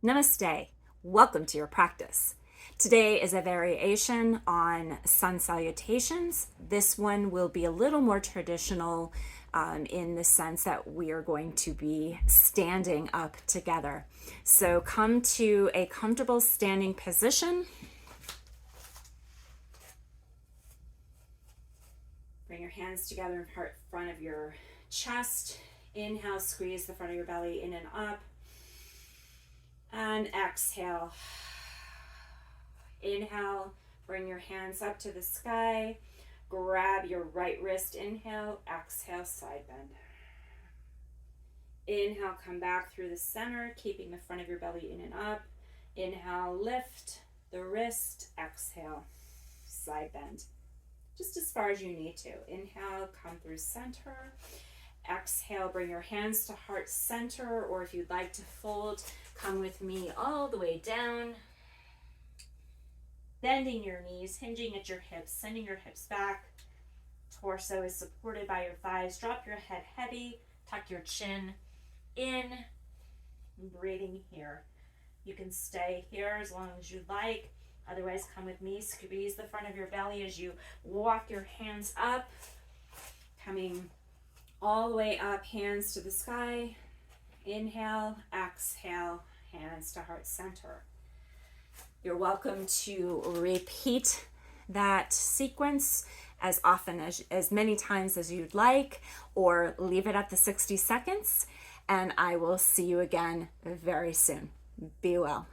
Namaste. Welcome to your practice. Today is a variation on sun salutations. This one will be a little more traditional in the sense that we are going to be standing up together. So come to a comfortable standing position. Bring your hands together in front of your chest. Inhale, squeeze the front of your belly in and up. And exhale. Inhale, bring your hands up to the sky. Grab your right wrist. Inhale, exhale, side bend. Inhale, come back through the center, keeping the front of your belly in and up. Inhale, lift the wrist. Exhale, side bend. Just as far as you need to. Inhale, come through center. Exhale, bring your hands to heart center, or if you'd like to fold, come with me all the way down. Bending your knees, hinging at your hips, sending your hips back. Torso is supported by your thighs. Drop your head heavy, tuck your chin in. Breathing here. You can stay here as long as you like. Otherwise, come with me. Squeeze the front of your belly as you walk your hands up. Coming all the way up, hands to the sky. Inhale, exhale, hands to heart center. You're welcome to repeat that sequence as often as many times as you'd like, or leave it at the 60 seconds, and I will see you again very soon. Be well.